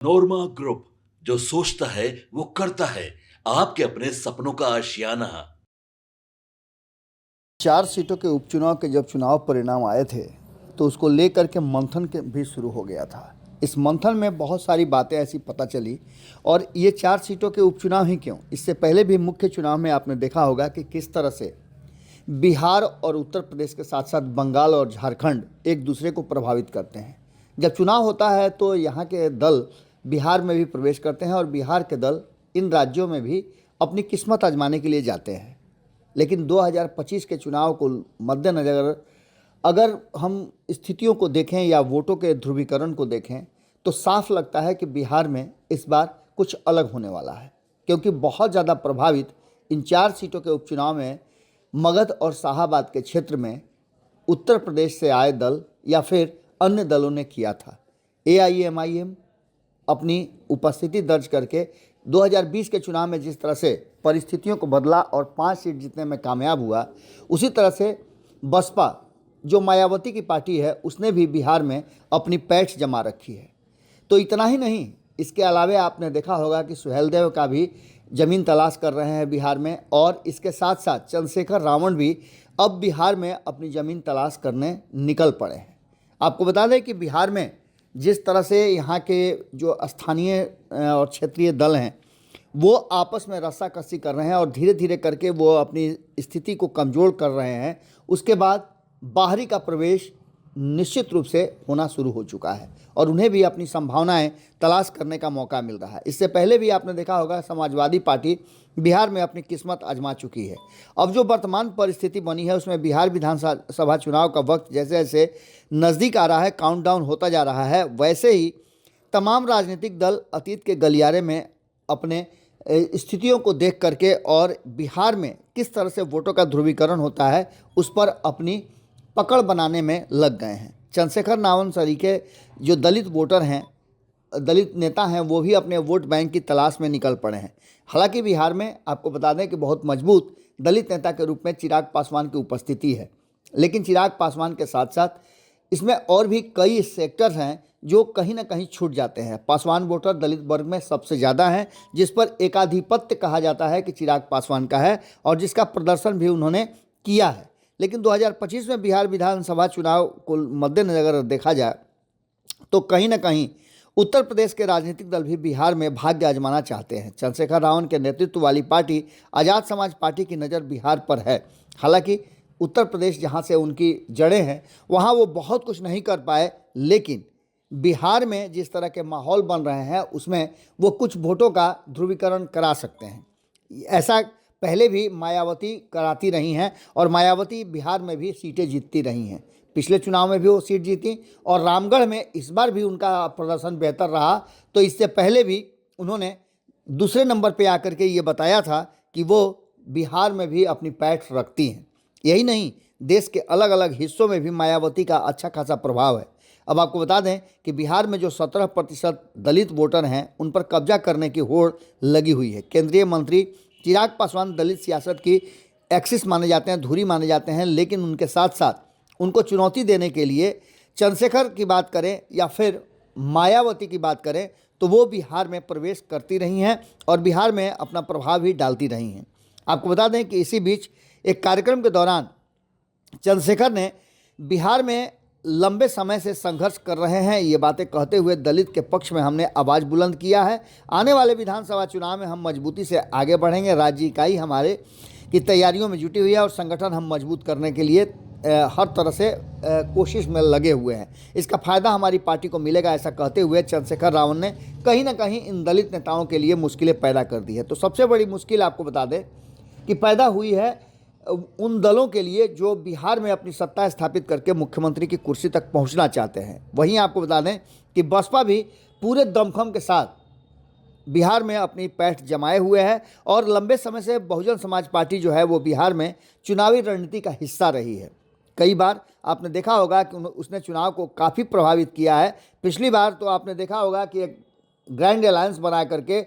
नोरमा group, जो सोचता है वो करता है। आपके अपने सपनों का आशियाना। 4 सीटों के उपचुनाव के जब चुनाव परिणाम आए थे तो उसको लेकर के मंथन के भी शुरू हो गया था। इस मंथन में बहुत सारी बातें ऐसी पता चली। और ये 4 सीटों के उपचुनाव ही क्यों, इससे पहले भी मुख्य चुनाव में आपने देखा होगा कि किस तरह से बिहार और उत्तर प्रदेश के साथ साथ बंगाल और झारखंड एक दूसरे को प्रभावित करते हैं। जब चुनाव होता है तो यहाँ के दल बिहार में भी प्रवेश करते हैं और बिहार के दल इन राज्यों में भी अपनी किस्मत आजमाने के लिए जाते हैं। लेकिन 2025 के चुनाव को मद्देनज़र अगर हम स्थितियों को देखें या वोटों के ध्रुवीकरण को देखें तो साफ लगता है कि बिहार में इस बार कुछ अलग होने वाला है, क्योंकि बहुत ज़्यादा प्रभावित इन 4 सीटों के उपचुनाव में मगध और शाहाबाद के क्षेत्र में उत्तर प्रदेश से आए दल या फिर अन्य दलों ने किया था। AIMIM अपनी उपस्थिति दर्ज करके 2020 के चुनाव में जिस तरह से परिस्थितियों को बदला और 5 सीट जीतने में कामयाब हुआ, उसी तरह से बसपा जो मायावती की पार्टी है उसने भी बिहार में अपनी पैठ जमा रखी है। तो इतना ही नहीं, इसके अलावे आपने देखा होगा कि सुहेलदेव का भी ज़मीन तलाश कर रहे हैं बिहार में, और इसके साथ साथ चंद्रशेखर रावण भी अब बिहार में अपनी ज़मीन तलाश करने निकल पड़े हैं। आपको बता दें कि बिहार में जिस तरह से यहाँ के जो स्थानीय और क्षेत्रीय दल हैं वो आपस में रस्साकसी कर रहे हैं और धीरे धीरे करके वो अपनी स्थिति को कमज़ोर कर रहे हैं, उसके बाद बाहरी का प्रवेश निश्चित रूप से होना शुरू हो चुका है और उन्हें भी अपनी संभावनाएं तलाश करने का मौका मिल रहा है। इससे पहले भी आपने देखा होगा समाजवादी पार्टी बिहार में अपनी किस्मत आजमा चुकी है। अब जो वर्तमान परिस्थिति बनी है उसमें बिहार विधानसभा चुनाव का वक्त जैसे जैसे नज़दीक आ रहा है, काउंटडाउन होता जा रहा है, वैसे ही तमाम राजनीतिक दल अतीत के गलियारे में अपने स्थितियों को देख करके और बिहार में किस तरह से वोटों का ध्रुवीकरण होता है उस पर अपनी पकड़ बनाने में लग गए हैं। चंद्रशेखर रावण सरीके जो दलित वोटर हैं, दलित नेता हैं, वो भी अपने वोट बैंक की तलाश में निकल पड़े हैं। हालांकि बिहार में आपको बता दें कि बहुत मजबूत दलित नेता के रूप में चिराग पासवान की उपस्थिति है, लेकिन चिराग पासवान के साथ साथ इसमें और भी कई सेक्टर्स हैं जो कहीं ना कहीं छूट जाते हैं। पासवान वोटर दलित वर्ग में सबसे ज़्यादा हैं, जिस पर एकाधिपत्य कहा जाता है कि चिराग पासवान का है और जिसका प्रदर्शन भी उन्होंने किया है। लेकिन 2025 में बिहार विधानसभा चुनाव को मद्देनजर अगर देखा जाए तो कहीं ना कहीं उत्तर प्रदेश के राजनीतिक दल भी बिहार में भाग्य आजमाना चाहते हैं। चंद्रशेखर रावण के नेतृत्व वाली पार्टी आज़ाद समाज पार्टी की नज़र बिहार पर है। हालांकि उत्तर प्रदेश जहां से उनकी जड़ें हैं वहां वो बहुत कुछ नहीं कर पाए, लेकिन बिहार में जिस तरह के माहौल बन रहे हैं उसमें वो कुछ वोटों का ध्रुवीकरण करा सकते हैं। ऐसा पहले भी मायावती कराती रही हैं और मायावती बिहार में भी सीटें जीतती रही हैं। पिछले चुनाव में भी वो सीट जीती और रामगढ़ में इस बार भी उनका प्रदर्शन बेहतर रहा। तो इससे पहले भी उन्होंने दूसरे नंबर पे आकर के ये बताया था कि वो बिहार में भी अपनी पैठ रखती हैं। यही नहीं, देश के अलग अलग हिस्सों में भी मायावती का अच्छा खासा प्रभाव है। अब आपको बता दें कि बिहार में जो 17% दलित वोटर हैं उन पर कब्जा करने की होड़ लगी हुई है। केंद्रीय मंत्री चिराग पासवान दलित सियासत की एक्सिस माने जाते हैं, धुरी माने जाते हैं, लेकिन उनके साथ साथ उनको चुनौती देने के लिए चंद्रशेखर की बात करें या फिर मायावती की बात करें तो वो बिहार में प्रवेश करती रही हैं और बिहार में अपना प्रभाव भी डालती रही हैं। आपको बता दें कि इसी बीच एक कार्यक्रम के दौरान चंद्रशेखर ने बिहार में लंबे समय से संघर्ष कर रहे हैं ये बातें कहते हुए दलित के पक्ष में हमने आवाज़ बुलंद किया है। आने वाले विधानसभा चुनाव में हम मजबूती से आगे बढ़ेंगे। राज्य इकाई हमारे की तैयारियों में जुटी हुई है और संगठन हम मजबूत करने के लिए हर तरह से कोशिश में लगे हुए हैं। इसका फ़ायदा हमारी पार्टी को मिलेगा, ऐसा कहते हुए चंद्रशेखर रावण ने कहीं ना कहीं इन दलित नेताओं के लिए मुश्किलें पैदा कर दी है। तो सबसे बड़ी मुश्किल आपको बता दें कि पैदा हुई है उन दलों के लिए जो बिहार में अपनी सत्ता स्थापित करके मुख्यमंत्री की कुर्सी तक पहुंचना चाहते हैं। वहीं आपको बता दें कि बसपा भी पूरे दमखम के साथ बिहार में अपनी पैठ जमाए हुए है और लंबे समय से बहुजन समाज पार्टी जो है वो बिहार में चुनावी रणनीति का हिस्सा रही है। कई बार आपने देखा होगा कि उसने चुनाव को काफ़ी प्रभावित किया है। पिछली बार तो आपने देखा होगा कि एक ग्रैंड अलायंस बना करके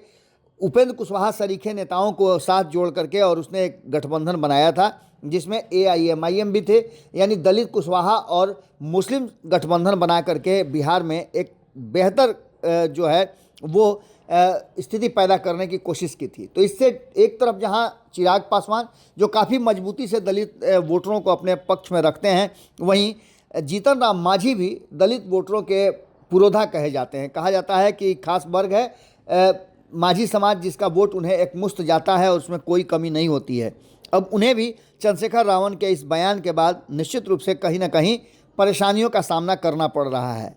उपेंद्र कुशवाहा सरीखे नेताओं को साथ जोड़ करके और उसने एक गठबंधन बनाया था जिसमें AIMIM भी थे, यानी दलित कुशवाहा और मुस्लिम गठबंधन बना करके बिहार में एक बेहतर जो है वो स्थिति पैदा करने की कोशिश की थी। तो इससे एक तरफ जहां चिराग पासवान जो काफ़ी मजबूती से दलित वोटरों को अपने पक्ष में रखते हैं, वहीं जीतन राम मांझी भी दलित वोटरों के पुरोधा कहे जाते हैं। कहा जाता है कि खास वर्ग है मांझी समाज, जिसका वोट उन्हें एकमुश्त जाता है और उसमें कोई कमी नहीं होती है। अब उन्हें भी चंद्रशेखर रावण के इस बयान के बाद निश्चित रूप से कहीं ना कहीं परेशानियों का सामना करना पड़ रहा है।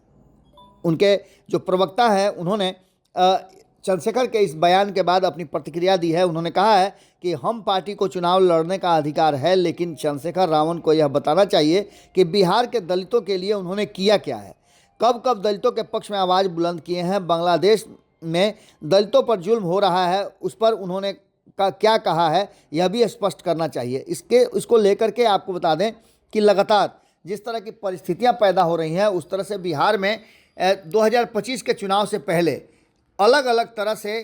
उनके जो प्रवक्ता है, उन्होंने चंद्रशेखर के इस बयान के बाद अपनी प्रतिक्रिया दी है। उन्होंने कहा है कि हम पार्टी को चुनाव लड़ने का अधिकार है, लेकिन चंद्रशेखर रावण को यह बताना चाहिए कि बिहार के दलितों के लिए उन्होंने किया क्या है, कब कब दलितों के पक्ष में आवाज़ बुलंद किए हैं, बांग्लादेश में दलितों पर जुल्म हो रहा है उस पर उन्होंने क्या कहा है, यह भी स्पष्ट करना चाहिए। इसको लेकर के आपको बता दें कि लगातार जिस तरह की परिस्थितियां पैदा हो रही हैं, उस तरह से बिहार में 2025 के चुनाव से पहले अलग अलग तरह से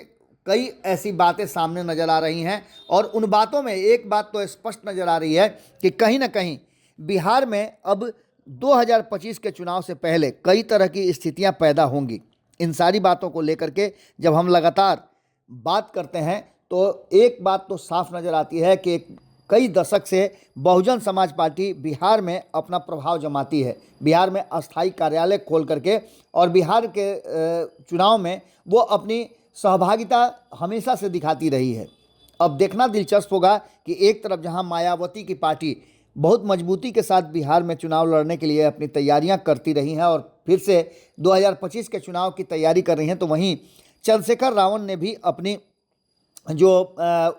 कई ऐसी बातें सामने नज़र आ रही हैं। और उन बातों में एक बात तो स्पष्ट नज़र आ रही है कि कहीं ना कहीं बिहार में अब 2025 के चुनाव से पहले कई तरह की स्थितियां पैदा होंगी। इन सारी बातों को लेकर के जब हम लगातार बात करते हैं तो एक बात तो साफ नज़र आती है कि कई दशक से बहुजन समाज पार्टी बिहार में अपना प्रभाव जमाती है, बिहार में अस्थायी कार्यालय खोल करके, और बिहार के चुनाव में वो अपनी सहभागिता हमेशा से दिखाती रही है। अब देखना दिलचस्प होगा कि एक तरफ जहां मायावती की पार्टी बहुत मजबूती के साथ बिहार में चुनाव लड़ने के लिए अपनी तैयारियां करती रही हैं और फिर से 2025 के चुनाव की तैयारी कर रही हैं, तो वहीं चंद्रशेखर रावण ने भी अपनी जो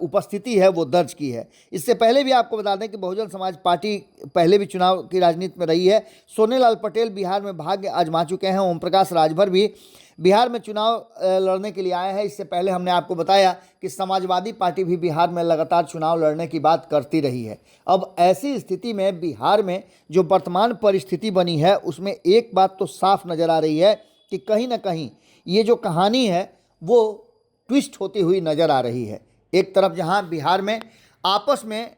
उपस्थिति है वो दर्ज की है। इससे पहले भी आपको बता दें कि बहुजन समाज पार्टी पहले भी चुनाव की राजनीति में रही है। सोनेलाल पटेल बिहार में भाग्य आजमा चुके हैं। ओम प्रकाश राजभर भी बिहार में चुनाव लड़ने के लिए आए हैं। इससे पहले हमने आपको बताया कि समाजवादी पार्टी भी बिहार में लगातार चुनाव लड़ने की बात करती रही है। अब ऐसी स्थिति में बिहार में जो वर्तमान परिस्थिति बनी है, उसमें एक बात तो साफ नज़र आ रही है कि कहीं ना कहीं ये जो कहानी है वो ट्विस्ट होती हुई नज़र आ रही है। एक तरफ जहां बिहार में आपस में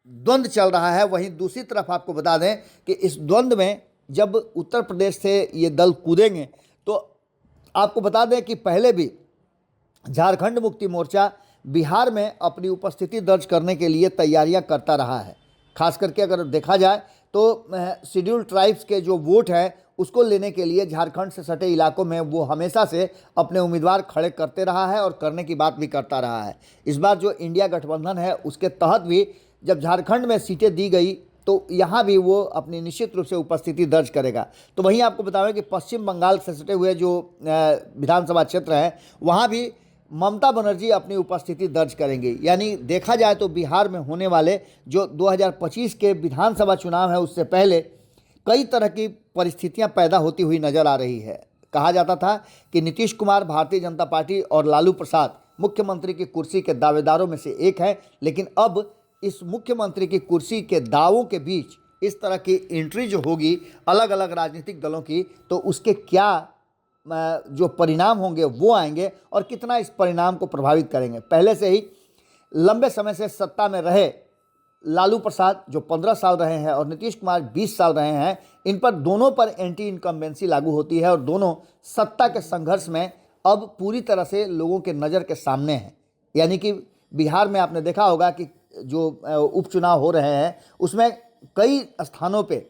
द्वंद्व चल रहा है, वहीं दूसरी तरफ आपको बता दें कि इस द्वंद्व में जब उत्तर प्रदेश से ये दल कूदेंगे, तो आपको बता दें कि पहले भी झारखंड मुक्ति मोर्चा बिहार में अपनी उपस्थिति दर्ज करने के लिए तैयारियां करता रहा है। खास करके अगर देखा जाए तो शेड्यूल ट्राइब्स के जो वोट हैं उसको लेने के लिए झारखंड से सटे इलाकों में वो हमेशा से अपने उम्मीदवार खड़े करते रहा है और करने की बात भी करता रहा है। इस बार जो इंडिया गठबंधन है उसके तहत भी जब झारखंड में सीटें दी गई तो यहाँ भी वो अपनी निश्चित रूप से उपस्थिति दर्ज करेगा। तो वहीं आपको बताएं कि पश्चिम बंगाल से सटे हुए जो विधानसभा क्षेत्र हैं, वहाँ भी ममता बनर्जी अपनी उपस्थिति दर्ज करेंगे। यानी देखा जाए तो बिहार में होने वाले जो 2025 के विधानसभा चुनाव है उससे पहले कई तरह की परिस्थितियां पैदा होती हुई नजर आ रही है। कहा जाता था कि नीतीश कुमार भारतीय जनता पार्टी और लालू प्रसाद मुख्यमंत्री की कुर्सी के दावेदारों में से एक है, लेकिन अब इस मुख्यमंत्री की कुर्सी के दावों के बीच इस तरह की एंट्री जो होगी अलग अलग राजनीतिक दलों की, तो उसके क्या जो परिणाम होंगे वो आएंगे और कितना इस परिणाम को प्रभावित करेंगे। पहले से ही लंबे समय से सत्ता में रहे लालू प्रसाद जो 15 साल रहे हैं और नीतीश कुमार 20 साल रहे हैं, इन पर दोनों पर एंटी इनकम्बेंसी लागू होती है और दोनों सत्ता के संघर्ष में अब पूरी तरह से लोगों के नज़र के सामने हैं। यानी कि बिहार में आपने देखा होगा कि जो उपचुनाव हो रहे हैं उसमें कई स्थानों पे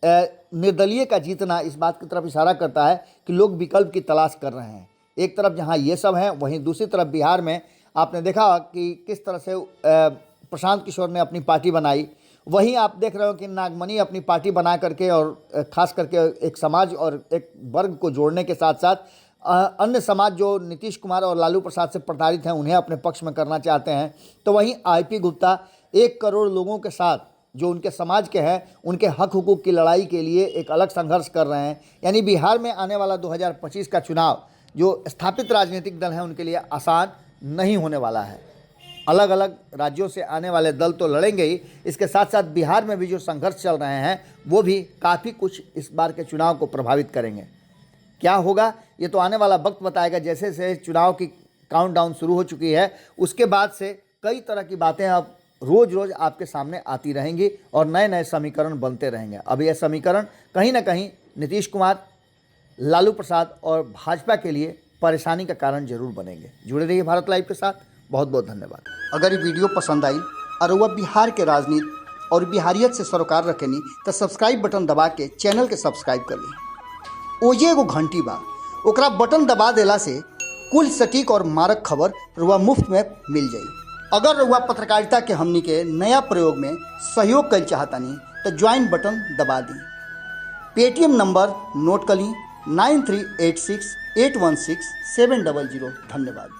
निर्दलीय का जीतना इस बात की तरफ इशारा करता है कि लोग विकल्प की तलाश कर रहे हैं। एक तरफ जहां ये सब हैं, वहीं दूसरी तरफ बिहार में आपने देखा कि किस तरह से प्रशांत किशोर ने अपनी पार्टी बनाई। वहीं आप देख रहे हो कि नागमणि अपनी पार्टी बना करके और खास करके एक समाज और एक वर्ग को जोड़ने के साथ साथ अन्य समाज जो नीतीश कुमार और लालू प्रसाद से प्रताड़ित हैं उन्हें अपने पक्ष में करना चाहते हैं। तो वहीं आईपी गुप्ता 1 करोड़ लोगों के साथ जो उनके समाज के हैं उनके हक हुकूक की लड़ाई के लिए एक अलग संघर्ष कर रहे हैं। यानी बिहार में आने वाला 2025 का चुनाव जो स्थापित राजनीतिक दल हैं उनके लिए आसान नहीं होने वाला है। अलग अलग राज्यों से आने वाले दल तो लड़ेंगे ही, इसके साथ साथ बिहार में भी जो संघर्ष चल रहे हैं वो भी काफ़ी कुछ इस बार के चुनाव को प्रभावित करेंगे। क्या होगा ये तो आने वाला वक्त बताएगा। जैसे से चुनाव की काउंटडाउन शुरू हो चुकी है उसके बाद से कई तरह की बातें अब रोज़ रोज़ आपके सामने आती रहेंगी और नए नए समीकरण बनते रहेंगे। अब यह समीकरण कहीं ना कहीं नीतीश कुमार, लालू प्रसाद और भाजपा के लिए परेशानी का कारण जरूर बनेंगे। जुड़े रहिए भारत लाइव के साथ। बहुत बहुत धन्यवाद। अगर ये वीडियो पसंद आई और वह बिहार के राजनीति और बिहारियत से सरोकार रखेनी तो सब्सक्राइब बटन दबा के चैनल के सब्सक्राइब कर ली। ओजे एगो घंटी बा, ओकरा बटन दबा देला से कुल सटीक और मारक खबर रुआ मुफ्त में मिल जाई। अगर रुआ पत्रकारिता के हमनी के नया प्रयोग में सहयोग कर चाहतानी तो ज्वाइन बटन दबा दी। पेटीएम नंबर नोट कर ली 9386816700। धन्यवाद।